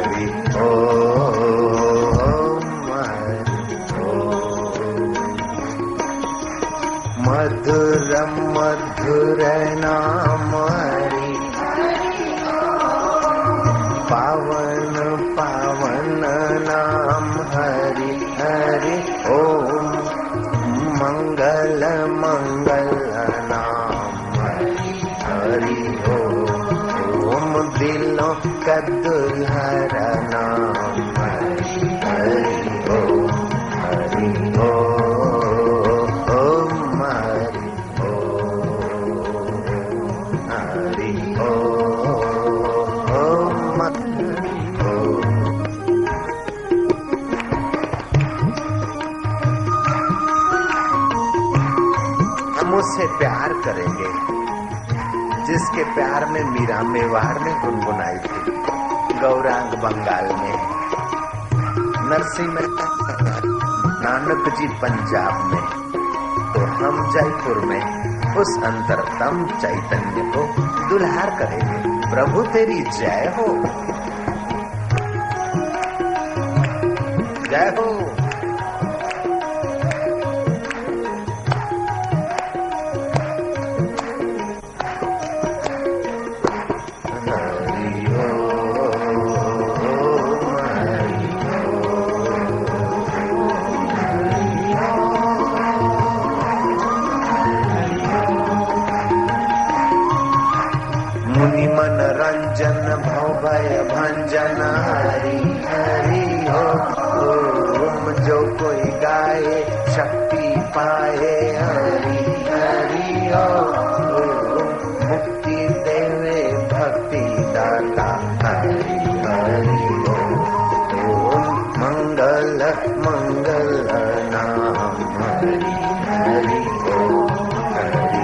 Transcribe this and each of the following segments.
हरि ओम मधुर मधुर नाम हरि पावन पावन नाम हरि हरि ओम मंगल मंगल नाम हरि हरि ओम दिलों का दुल्हरा नाम हरि हरि ओम हरि ओम हरि ओम हम उससे प्यार करेंगे जिसके प्यार में मीरा मेवाड़ में गुनगुनाई थी, गौरांग बंगाल में, नरसिंह मेहता नानक जी पंजाब में, तो हम जयपुर में उस अंतरतम चैतन्य को दुल्हार करेंगे। प्रभु तेरी जय हो, जय हो। मनरंजन भय भंजन हरि हरि ओम जो कोई गाए शक्ति पाए हरि हरि ओम मुक्ति देवे भक्ति दाता हरि हरि ओम मंगल मंगल नाम हरि हरि ओम हरि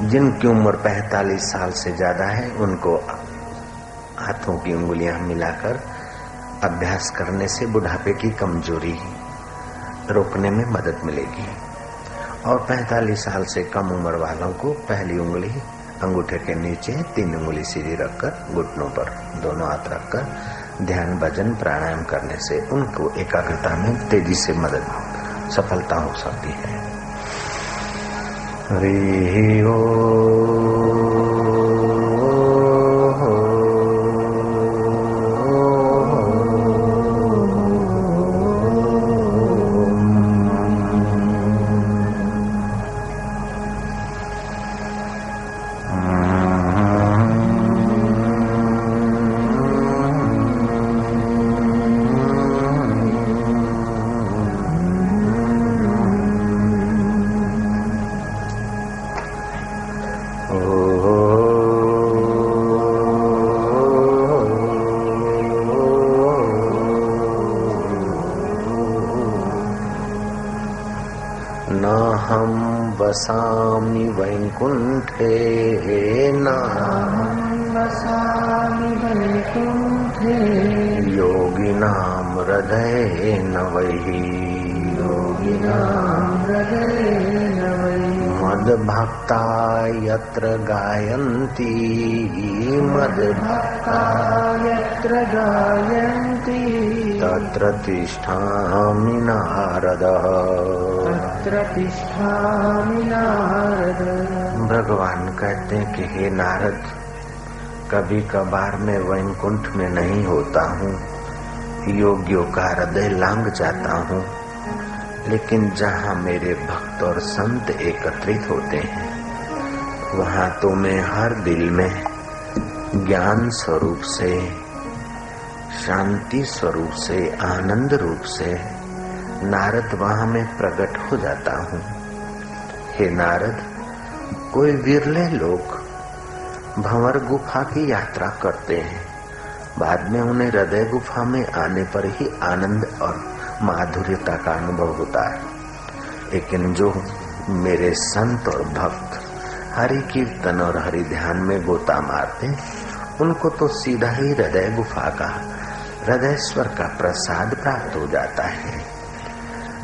जिनकी उम्र 45 साल से ज्यादा है उनको हाथों की उंगलियां मिलाकर अभ्यास करने से बुढ़ापे की कमजोरी रोकने में मदद मिलेगी। और 45 साल से कम उम्र वालों को पहली उंगली अंगूठे के नीचे, 3 उंगली सीधी रखकर घुटनों पर दोनों हाथ रखकर ध्यान भजन प्राणायाम करने से उनको एकाग्रता में तेजी से मदद सफलता हो सकती है। हरि ओम। नाहं वसामि वैकुंठे योगिनां हृदयेन वै मद्भक्ता यत्र गायन्ति तत्र तिष्ठामि नारद। भगवान कहते हैं कि हे नारद, कभी कभार मैं वैकुंठ में नहीं होता हूँ, योगियों का हृदय लांग जाता हूँ, लेकिन जहाँ मेरे भक्त और संत एकत्रित होते हैं वहाँ तो मैं हर दिल में ज्ञान स्वरूप से, शांति स्वरूप से, आनंद रूप से नारद वहाँ में प्रकट हो जाता हूँ। हे नारद, कोई विरले लोग भंवर गुफा की यात्रा करते हैं, बाद में उन्हें हृदय गुफा में आने पर ही आनंद और माधुर्यता का अनुभव होता है, लेकिन जो मेरे संत और भक्त हरि कीर्तन और हरि ध्यान में गोता मारते उनको तो सीधा ही हृदय गुफा का, हृदयेश्वर का प्रसाद प्राप्त हो जाता है।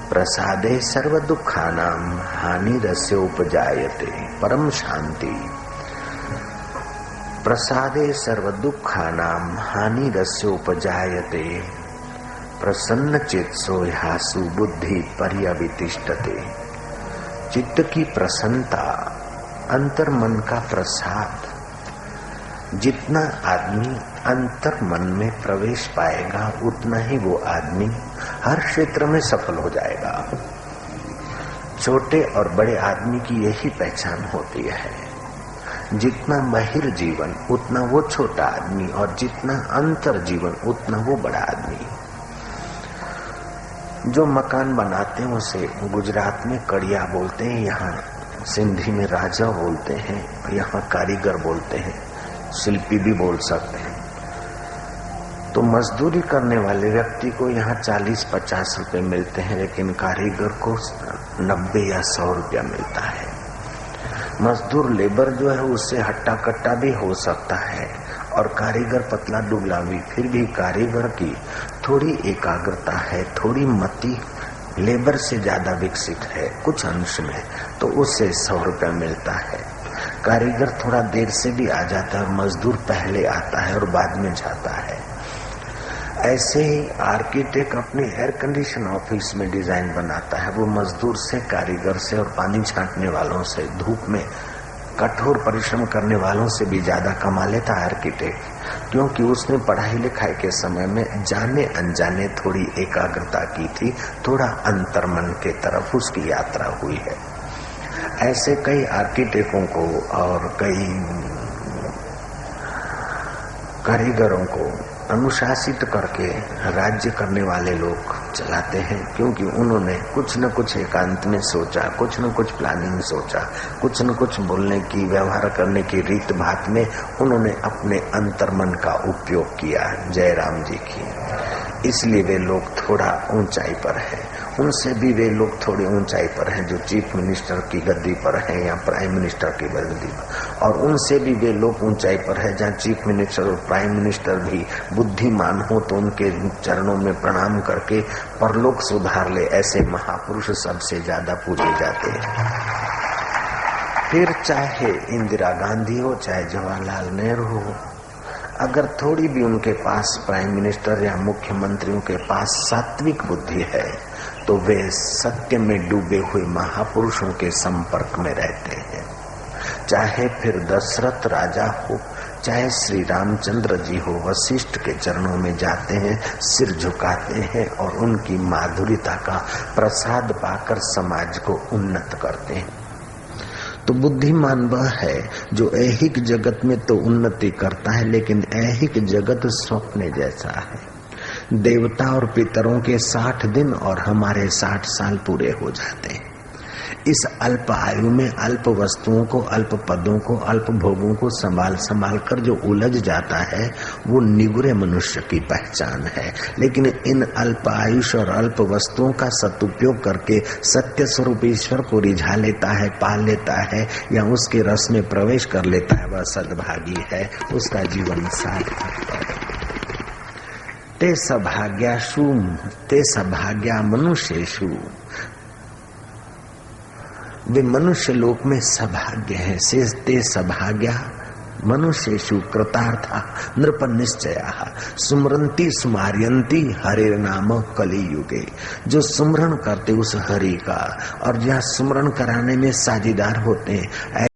प्रसादे सर्व दुखानाम हानि रस्य उपजायते परम शांति। प्रसादे सर्व दुखानाम हानि रस्य उपजायते प्रसन्न चित्सो ह्यासु बुद्धि पर्यवितिष्ठते। चित्त की प्रसन्नता, अंतर मन का प्रसाद, जितना आदमी अंतर मन में प्रवेश पाएगा उतना ही वो आदमी हर क्षेत्र में सफल हो जाएगा। छोटे और बड़े आदमी की यही पहचान होती है, जितना बाहिर जीवन उतना वो छोटा आदमी, और जितना अंतर जीवन उतना वो बड़ा आदमी। जो मकान बनाते हैं उसे गुजरात में कड़िया बोलते हैं, यहाँ सिंधी में राजा बोलते हैं, यहाँ कारीगर बोलते हैं, शिल्पी भी बोल सकते हैं। तो मजदूरी करने वाले व्यक्ति को यहाँ 40-50 रुपए मिलते हैं, लेकिन कारीगर को 90 या 100 रुपया मिलता है। मजदूर लेबर जो है उससे हट्टा कट्टा भी हो सकता है, और कारीगर पतला दुबला भी, फिर भी कारीगर की थोड़ी एकाग्रता है, थोड़ी मति लेबर से ज्यादा विकसित है कुछ अंश में, तो उससे 100 रुपया मिलता है। कारीगर थोड़ा देर से भी आ जाता है, मजदूर पहले आता है और बाद में जाता है। ऐसे ही आर्किटेक्ट अपने एयर कंडीशन ऑफिस में डिजाइन बनाता है, वो मजदूर से, कारीगर से और पानी छांटने वालों से, धूप में कठोर परिश्रम करने वालों से भी ज्यादा कमा लेता है आर्किटेक्ट, क्योंकि उसने पढ़ाई लिखाई के समय में जाने अनजाने थोड़ी एकाग्रता की थी, थोड़ा अंतर्मन के तरफ उसकी यात्रा हुई है। ऐसे कई आर्किटेक्टों को और कई कारीगरों को अनुशासित करके राज्य करने वाले लोग चलाते हैं, क्योंकि उन्होंने कुछ न कुछ एकांत में सोचा, कुछ न कुछ प्लानिंग सोचा, कुछ न कुछ बोलने की, व्यवहार करने की रीत भात में उन्होंने अपने अंतर्मन का उपयोग किया। जय राम जी की। इसलिए वे लोग थोड़ा ऊंचाई पर है, उनसे भी वे लोग थोड़ी ऊंचाई पर हैं जो चीफ मिनिस्टर की गद्दी पर हैं या प्राइम मिनिस्टर की गद्दी पर, और उनसे भी वे लोग ऊंचाई पर है जहाँ चीफ मिनिस्टर और प्राइम मिनिस्टर भी बुद्धिमान हो तो उनके चरणों में प्रणाम करके परलोक सुधार ले। ऐसे महापुरुष सबसे ज्यादा पूजे जाते हैं। फिर चाहे इंदिरा गांधी हो, चाहे जवाहरलाल नेहरू हो, अगर थोड़ी भी उनके पास प्राइम मिनिस्टर या मुख्यमंत्रियों के पास सात्विक बुद्धि है तो वे सत्य में डूबे हुए महापुरुषों के संपर्क में रहते हैं। चाहे फिर दशरथ राजा हो, चाहे श्री रामचंद्र जी हो, वशिष्ठ के चरणों में जाते हैं, सिर झुकाते हैं और उनकी माधुर्यता का प्रसाद पाकर समाज को उन्नत करते हैं। तो बुद्धिमान वह है जो ऐहिक जगत में तो उन्नति करता है, लेकिन ऐहिक जगत स्वप्न जैसा है। देवता और पितरों के 60 दिन और हमारे 60 साल पूरे हो जाते हैं। इस अल्प आयु में अल्प वस्तुओं को, अल्प पदों को, अल्प भोगों को संभाल कर जो उलझ जाता है वो निगुरे मनुष्य की पहचान है। लेकिन इन अल्प आयुष और अल्प वस्तुओं का सदुपयोग करके सत्य स्वरूप ईश्वर को रिझा लेता है, पा लेता है या उसके रस में प्रवेश कर लेता है, वह सद्भागी है, उसका जीवन सार्थक है। ते सभाग्याशु ते सभाग्या मनुष्येषु, वे मनुष्य लोक में सभाग्य है। से ते सभाग्या मनुष्येषु कृतार्था नृप निश्चयाः सुमरन्ति स्मार्यन्ति हरे नाम कलियुगे। जो सुमरण करते उस हरि का और जहाँ सुमरण कराने में साझीदार होते हैं